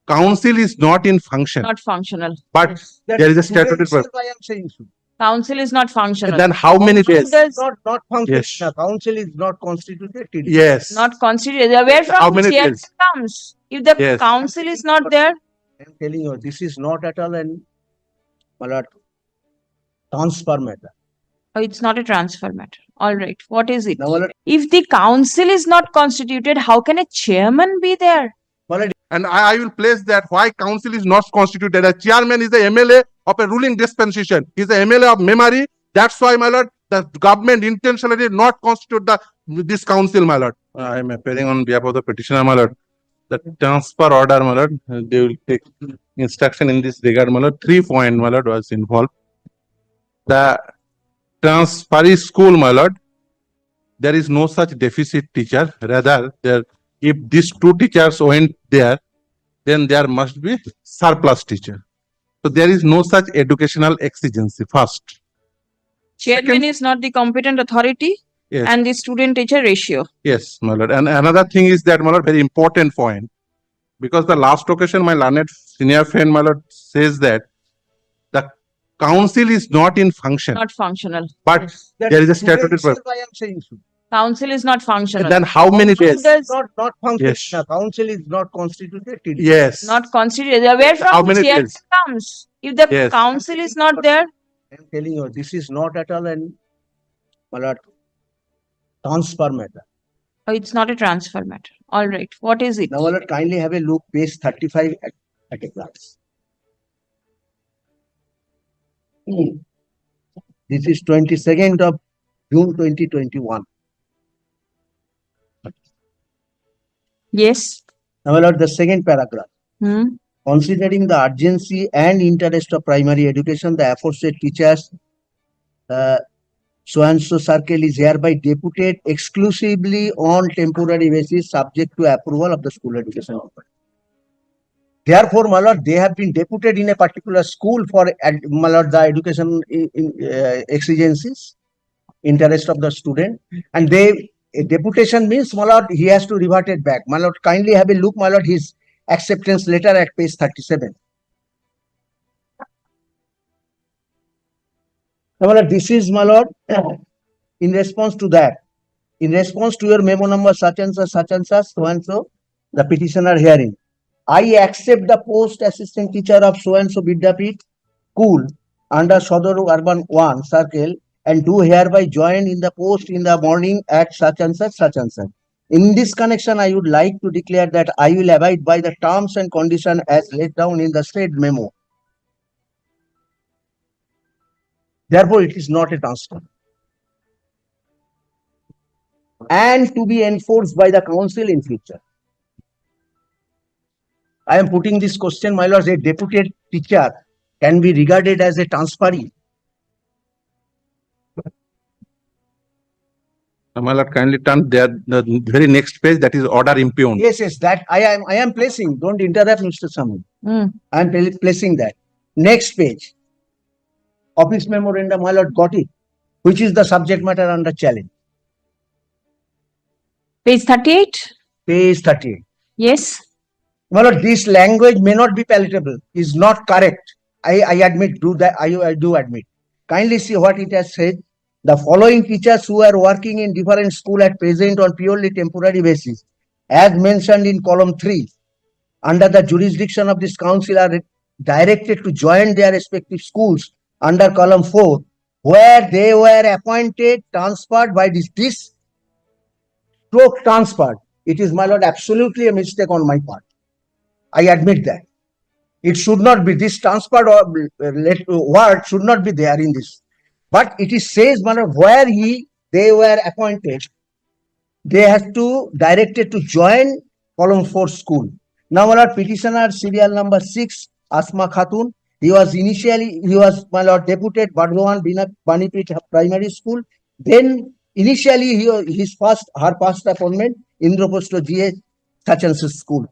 council is not in function, Not functional. but there is a statutory. I am saying so. Council is not functional. Then how many How days? does Not function. Yes. The council is not constituted. Yes. not constituted? Where How from many chair days? comes? If the Yes. council is not there, I am telling you, this is not at all an transfer matter. oh, it's not a transfer matter. All right. What is it? Now, my lord, If the council is not constituted, how can a chairman be there? And I will place that why council is not constituted. A chairman is the MLA of a ruling dispensation. He is the MLA of memory. That's why, my lord, the government intentionally did not constitute this council, my lord. I am appearing on behalf of the petitioner, my lord. The transfer order, my lord, they will take instruction in this regard, my lord. 3 points, my lord, was involved. The transferee school, my lord, there is no such deficit teacher. Rather, if these 2 teachers went there, then there must be surplus teacher. So there is no such educational exigency. First, Chairman Second- is not the competent authority yes, and the student teacher ratio. yes, my lord. And another thing is that, my lord, very important point, because the last occasion my learned senior friend, my lord, says that the council is not in function, Not functional. but there is a statutory. I am saying so. Council is not functional. Then how many How days? does Not function. Yes. The council is not constituted. Yes. not constituted? Where How from many chair days? comes? If the Yes. council is not there, I am telling you, this is not at all an transfer matter. oh, it's not a transfer matter. All right. What is it? Now, my lord, kindly have a look, page 35 at a glance. This is 22nd of June 2021. Yes. Now, my lord, the second paragraph. Hmm. Considering the urgency and interest of primary education, the aforesaid teachers so and so circle is hereby deputed exclusively on temporary basis subject to approval of the school education authority. Therefore, my lord, they have been deputed in a particular school for my lord, the education exigencies, interest of the student, and a deputation means, my lord, he has to revert it back. My lord, kindly have a look, my lord, his acceptance letter at page 37. Now, my lord, this is, my lord, in response to that, in response to your memo number such and such, so and so, the petitioner hearing, I accept the post assistant teacher of so and so Vidyapit school under Sodaru Urban 1 circle and do hereby join in the post in the morning at such and such, such and such. In this connection, I would like to declare that I will abide by the terms and conditions as laid down in the said memo. Therefore, it is not a transfer. And to be enforced by the council in future. I am putting this question, my lords, a deputed teacher can be regarded as a transferee. My lord, kindly turn there, the very next page, that is order impugned. Yes, that I am placing. Don't interrupt, Mr. Samu. Hmm. I am placing that. Next page. Office memorandum, my lord, got it. Which is the subject matter under challenge? Page 38. Page 38. Yes. My lord, this language may not be palatable, is not correct. I admit, I do admit. Kindly see what it has said. The following teachers who are working in different school at present on purely temporary basis, as mentioned in column 3, under the jurisdiction of this council are directed to join their respective schools under column 4, where they were appointed, transferred by this stroke transferred. It is, my lord, absolutely a mistake on my part. I admit that. It should not be, this transferred word should not be there in this. But it is says, my lord, where they were appointed, they have to directed to join column 4 school. Now, my lord, petitioner serial number 6, Asma Khatun. He was my lord, deputed Bardhaman Banipit Primary School. Then initially her first appointment, Indraposto GA such and such school.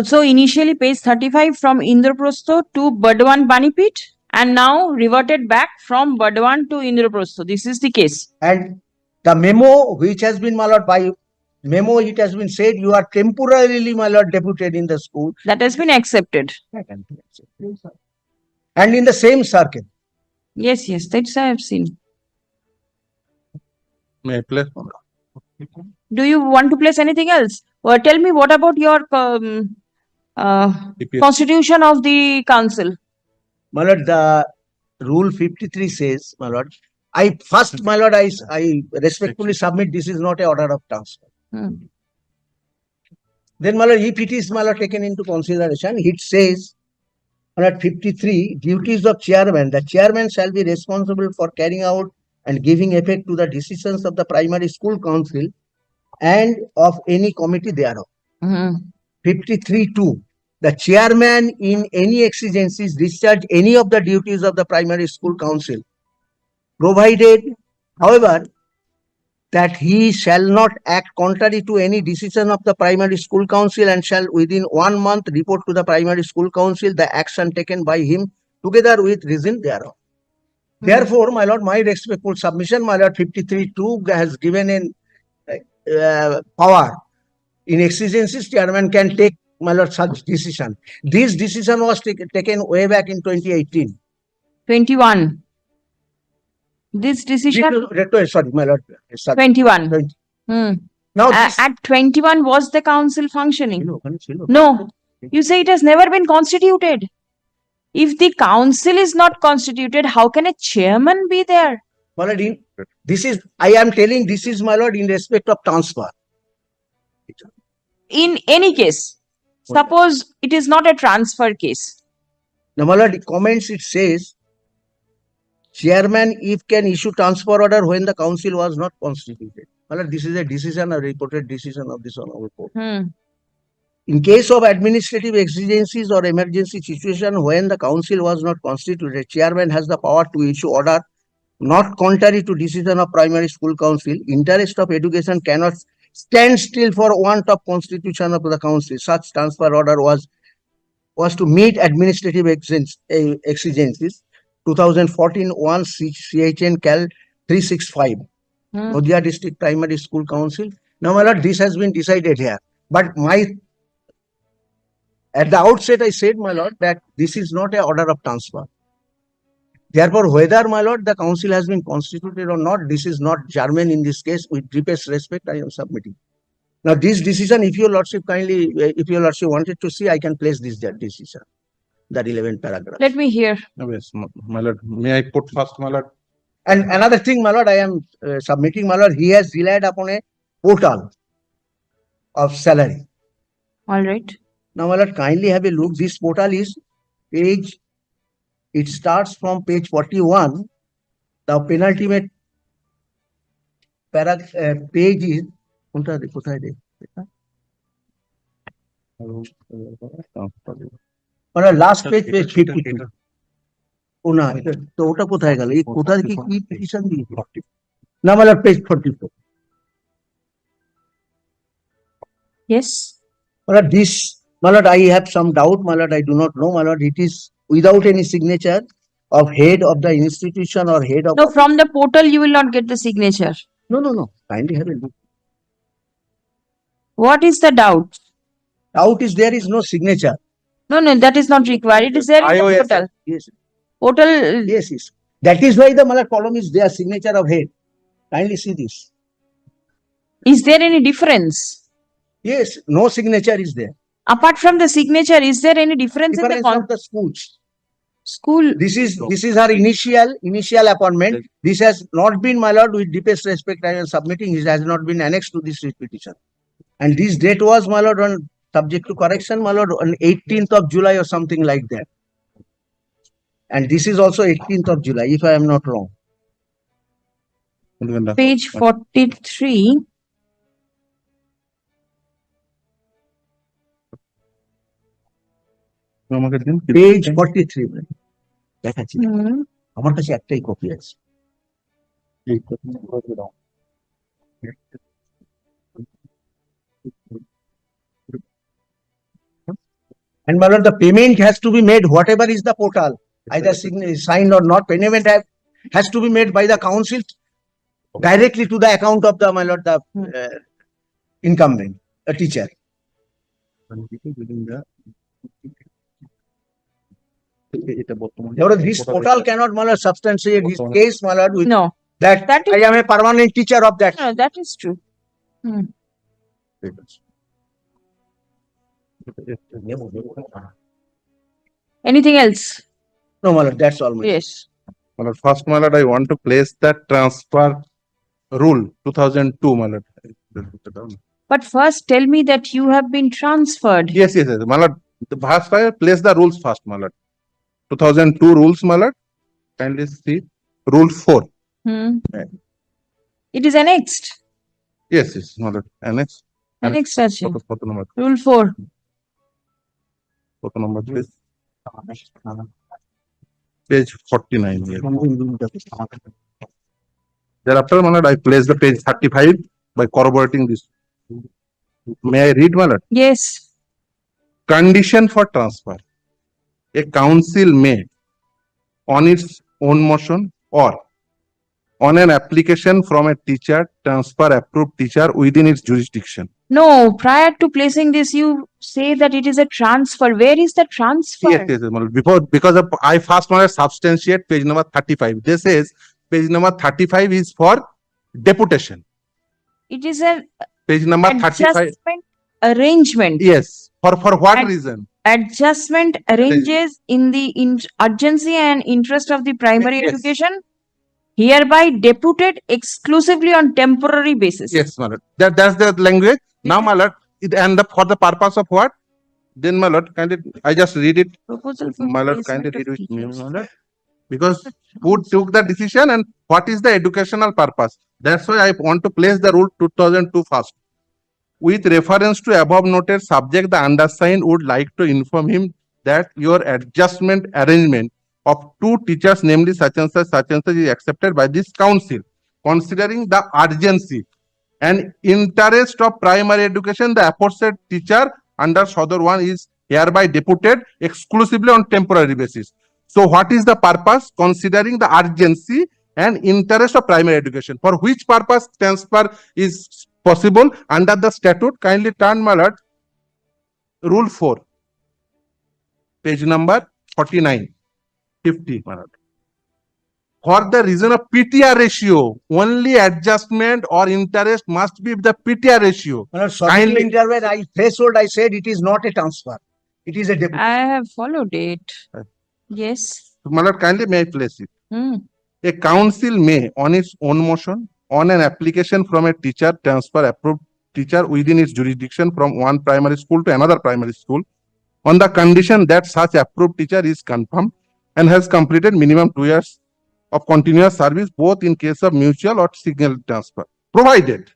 So initially page 35 from Indraprastho to Bardhaman Banipit and now reverted back from Bardhaman to Indraprastho. This is the case. And the memo which has been, my lord, by memo, it has been said you are temporarily, my lord, deputed in the school. That has been accepted. And in the same circle. Yes, yes, that's I have seen. May I play? Do you want to place anything else? Or tell me what about your EPS. constitution of the council? My lord, the rule 53 says, my lord, I first, my lord, I respectfully submit this is not a order of transfer. Hmm. Then, my lord, if it is, my lord, taken into consideration, it says, my lord, 53, duties of chairman. The chairman shall be responsible for carrying out and giving effect to the decisions of the primary school council and of any committee thereof. Mhm. 53.2. The chairman in any exigencies discharge any of the duties of the primary school council, provided, however, that he shall not act contrary to any decision of the primary school council and shall within 1 month report to the primary school council the action taken by him together with reason thereof. Therefore, my lord, my respectful submission, my lord, 53.2 has given an power in exigencies, chairman can take, my lord, such decision. This decision was taken way back in 2018. 21. This decision, Sorry, my lord. Sorry. 21. 20. Hmm. Now, this, At 21, was the council functioning? no. No. You say it has never been constituted. If the council is not constituted, how can a chairman be there? My lord, this is, I am telling this is, my lord, in respect of transfer. In any case, suppose it is not a transfer case. Now, my lord, comments it says, chairman if can issue transfer order when the council was not constituted. My lord, this is a decision, a reported decision of this honorable court. Hmm. In case of administrative exigencies or emergency situation when the council was not constituted, chairman has the power to issue order not contrary to decision of primary school council. Interest of education cannot stand still for want of constitution of the council. Such transfer order was to meet administrative exigencies. 2014 1 CHN Cal 365. Hmm. Nadia District Primary School Council. Now, my lord, this has been decided here. But at the outset, I said, my lord, that this is not an order of transfer. Therefore, whether, my lord, the council has been constituted or not, this is not germane in this case. With deepest respect, I am submitting. Now, this decision, if your lordship kindly, if your lordship wanted to see, I can place this decision, that 11th paragraph. Let me hear. Yes, my lord. May I put first, my lord? And another thing, my lord, I am submitting, my lord, he has relied upon a portal of salary. All right. Now, my lord, kindly have a look. This portal is page, it starts from page 41. The penultimate page is, কোথায় রে? মানে last page, page 52. ও না, তো ওটা কোথায় গেল? এই কোথা থেকে কি পিটিশন দিয়েছে? না, my lord, page 44. Yes. My lord, this, my lord, I have some doubt, my lord, I do not know, my lord, it is without any signature of head of the institution or head of. No, from the portal, you will not get the signature. No. Kindly have a look. What is the doubt? Doubt is there is no signature. No, that is not required. It is there in the iOS. portal. Yes. Portal, Yes. That is why the, my lord, column is there, signature of head. Kindly see this. is there any difference? Yes, no signature is there. Apart from the signature, is there any difference in the Difference of the schools. school? This is her initial appointment. This has not been, my lord, with deepest respect I am submitting, it has not been annexed to this petition. And this date was, my lord, on subject to correction, my lord, on 18th of July or something like that. And this is also 18th of July, if I am not wrong. Page 43. আমাকে দিন। Page 43. দেখাচ্ছি, Hmm. আমার কাছে একটাই copy আছে। And my lord, the payment has to be made, whatever is the portal, either signed or not, payment has to be made by the council directly to the account of the, my lord, the incumbent, a teacher. Therefore, this portal cannot, my lord, substantiate his case, my lord, with No, that that is- I am a permanent teacher of that. no, that is true. ঠিক আছে। Anything else? No, my lord, that's all. My lord. Yes. My lord, first, my lord, I want to place that transfer rule 2002, my lord. But first tell me that you have been transferred. Yes, yes, yes, my lord. The first I place the rules first, my lord. 2002 rules, my lord. Kindly see rule 4. Hmm. It is annexed. Yes, yes, my lord. Annex. Annexed আছে। কত number? Rule 4. কত number please? Page 49. Here. Thereafter, my lord, I place the page 35 by corroborating this. May I read, my lord? Yes. Condition for transfer. A council may, on its own motion or on an application from a teacher, transfer approved teacher within its jurisdiction. No, prior to placing this, you say that it is a transfer. Where is the transfer? Yes, yes, yes, my lord. Because of, I first want to substantiate page number 35. This is page number 35 is for deputation. It is an Page number 35. adjustment arrangement. Yes. For what Ad- reason? Adjustment arranges in the urgency and interest of the primary Yes. education, hereby deputed exclusively on temporary basis. Yes, my lord. That's the language. Now, my lord, for the purpose of what? Then, my lord, kindly, I just read it. Proposal for My lord, placement kindly of read with me, teachers. my lord. Because who took the decision and what is the educational purpose? That's why I want to place the rule 2002 first. With reference to above noted subject, the undersigned would like to inform him that your adjustment arrangement of two teachers, namely such and such is accepted by this council, considering the urgency and interest of primary education. The aforesaid teacher under Sodor 1 is hereby deputed exclusively on temporary basis. So what is the purpose? Considering the urgency and interest of primary education. For which purpose transfer is possible under the statute? Kindly turn, my lord, rule 4, page number 49, 50, my lord. For the reason of PTR ratio, only adjustment or interest must be the PTR ratio. My lord, sorry to Kindly- intervene. Threshold, I said it is not a transfer. It is a deputation. I have followed it. Uh. Yes. My lord, kindly may I place it? Hmm. A council may, on its own motion, on an application from a teacher, transfer approved teacher within its jurisdiction from one primary school to another primary school, on the condition that such approved teacher is confirmed and has completed minimum 2 years of continuous service, both in case of mutual or single transfer, provided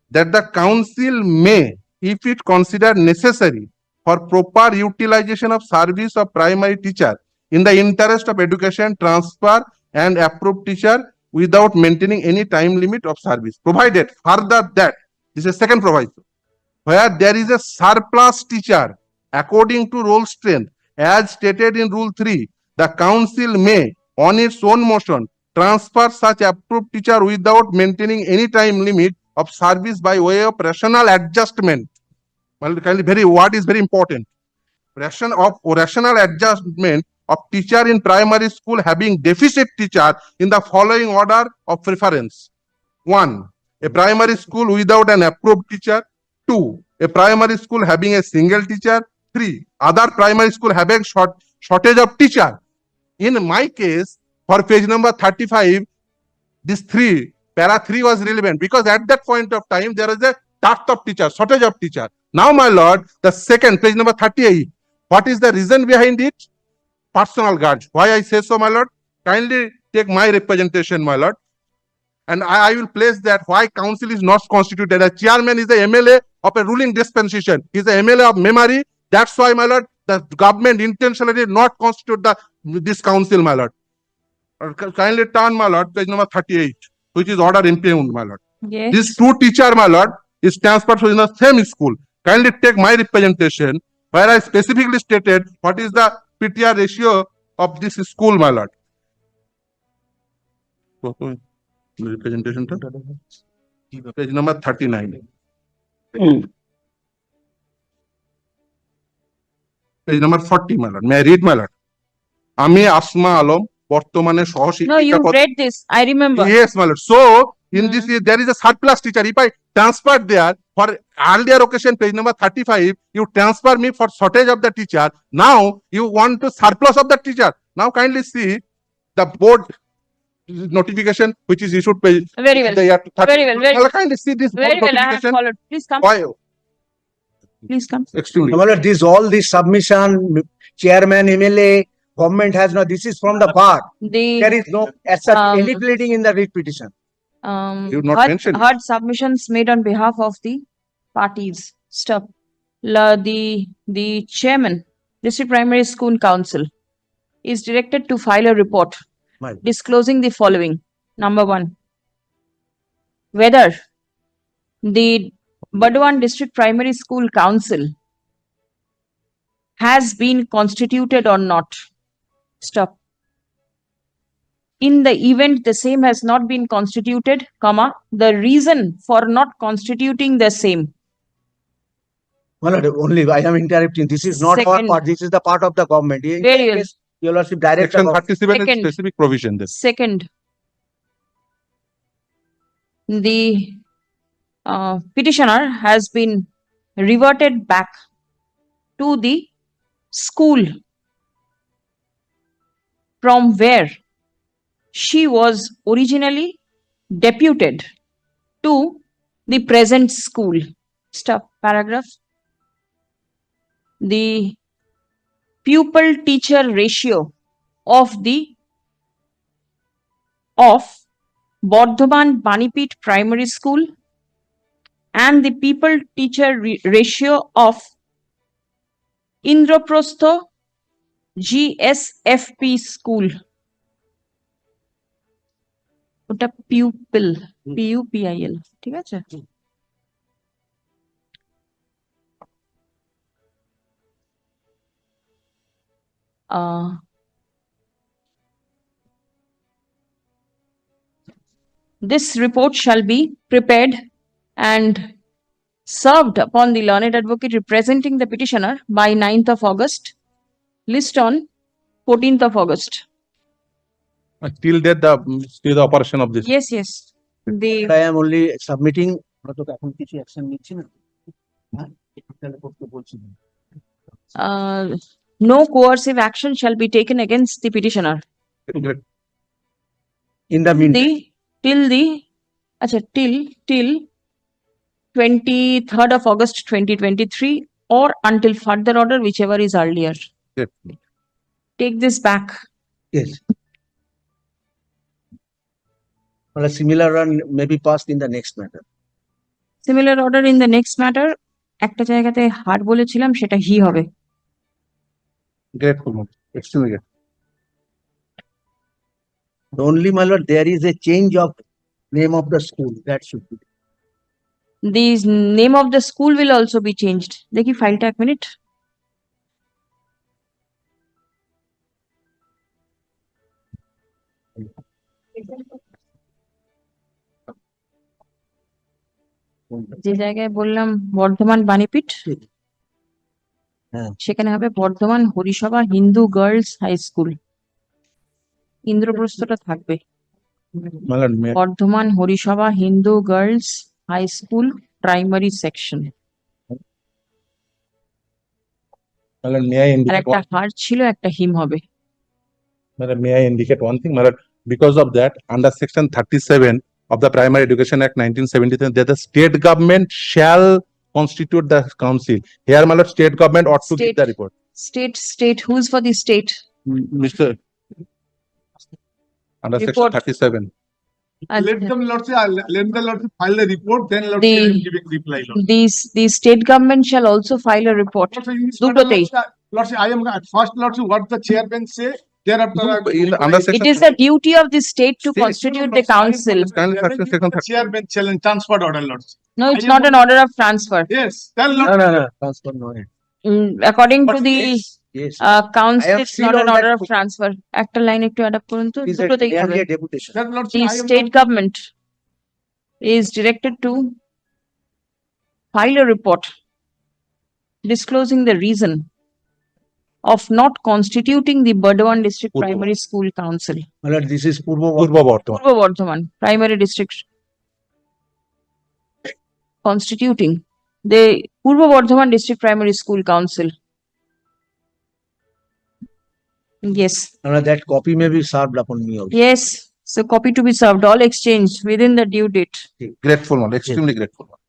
that the council may, if it consider necessary for proper utilization of service of primary teacher in the interest of education, transfer and approved teacher without maintaining any time limit of service, provided further that, this is second proviso, where there is a surplus teacher according to roll strength as stated in rule 3, the council may, on its own motion, transfer such approved teacher without maintaining any time limit of service by way of rational adjustment. Well, kindly, word is very important. Rational adjustment of teacher in primary school having deficit teacher in the following order of preference. 1. A primary school without an approved teacher. 2. A primary school having a single teacher. 3. Other primary school having shortage of teacher. In my case, for page number 35, this 3, para 3 was relevant because at that point of time, there is a dearth of teacher, shortage of teacher. Now, my lord, the second, page number 38, what is the reason behind it? Personal grudge. Why I say so, my lord? Kindly take my representation, my lord. And I will place that why council is not constituted. The chairman is the MLA of a ruling dispensation. He is the MLA of memory. That's why, my lord, the government intentionally did not constitute this council, my lord. Kindly turn, my lord, page number 38, which is order impugned, my lord. Yes. This two teacher, my lord, is transferred in the same school. Kindly take my representation, where I specifically stated what is the PTR ratio of this school, my lord. Representation, page number 39. Page number 40, my lord. May I read, my lord? আমি আসমা আলম বর্তমানে No, সহশিক্ষিকা you read this. I remember. Yes, my lord. So in this there is a surplus teacher. If I transfer there for earlier occasion, page number 35, you transfer me for shortage of the teacher. Now you want to surplus of the teacher. Now kindly see the board notification which is issued page Very well. the year 30. Very well, very Now, kindly see this board Very well, I have notification. followed. Please come. Why? Please come. Extremely. My lord, this all this submission, chairman, MLA, government has not, this is from the part. There The is no as such Um, any pleading in the writ petition. You not mentioned it. heard submissions made on behalf of the parties. Stop. The chairman, District Primary School Council, is directed to file a report My lord. disclosing the following. Number one, whether the Badwan District Primary School Council has been constituted or not. Stop. In the event the same has not been constituted, comma, the reason for not constituting the same. My lord, only I am interrupting. This is not our Second. part. This is the part of the government. In Very that well. case, Your lordship direct the Section government. 37 is Second. specific provision there. Second, the petitioner has been reverted back to the school from where she was originally deputed to the present school. Stop. Paragraph. The pupil teacher ratio of Bardhaman Banipit Primary School and the pupil teacher ratio of Indraprastha GSFP School. ওটা pupil PUPIL ঠিক আছে this report shall be prepared and served upon the learned advocate representing the petitioner by 9th of August. List on 14th of August. Till date the still the operation of this. Yes, yes. The I am only submitting. হয়তো এখন কিছু action নিচ্ছি না হ্যাঁ তাহলে করতে বলছি না। no coercive action shall be taken against the petitioner. In the meantime, Till 23rd of August 2023 or until further order, whichever is earlier. Yes. Take this back. yes. Well, a similar one may be passed in the next matter. Similar order in the next matter. একটা জায়গাতে হার বলেছিলাম সেটা হি হবে। Grateful. Extremely grateful. Only, my lord, there is a change of name of the school. That should be. The name of the school will also be changed. দেখি ফাইলটা এক minute. যে জায়গায় বললাম বর্ধমান বাণীপীঠ হ্যাঁ। সেখানে হবে Bardhaman Harisabha Hindu girls high school. ইন্দ্রপ্রস্থটা থাকবে My lord, may Bardhaman Harisabha Hindu girls high school primary section. my lord, may I আর indicate একটা হার ছিল একটা হিম হবে। My lord, may I indicate one thing, my lord? Because of that, under section 37 of the Primary Education Act 1973, that the state government shall constitute the council. Here, my lord, state government ought to give State. the report. State, who's for the state? Mr. Under section Report. 37. Let them lordship, let the lordship file a report, then lordship The- will giving reply. Lordship. The state government shall also file a report. Lordship, in this matter, দুটোতেই। Lordship, I am at first lordship, what the chairman say, thereafter. In the- under section. It is the duty of the state to State. constitute the council. Kindly section second third. Chairman challenge transferred order lordship. No, it's I am not an order of transfer. Yes, tell No, lord. no. Transfer no. According to But the Yes. council, I have it's seen not on an that order of book. transfer. একটা line একটু adapt করুন তো, It is দুটোতেই হবে। merely a deputation. That lordship, The I am state government is directed to file a report disclosing the reason of not constituting the Burdwan District Purbo. Primary School Council. My lord, this is Purbo. Purbo Bardhaman. Purbo Bardhaman Primary District constituting the Purbo Bardhaman District Primary School Council. Yes, My lord, that copy may be served upon me also. yes. So copy to be served, all exchanged within the due date. Grateful, my lord, extremely grateful.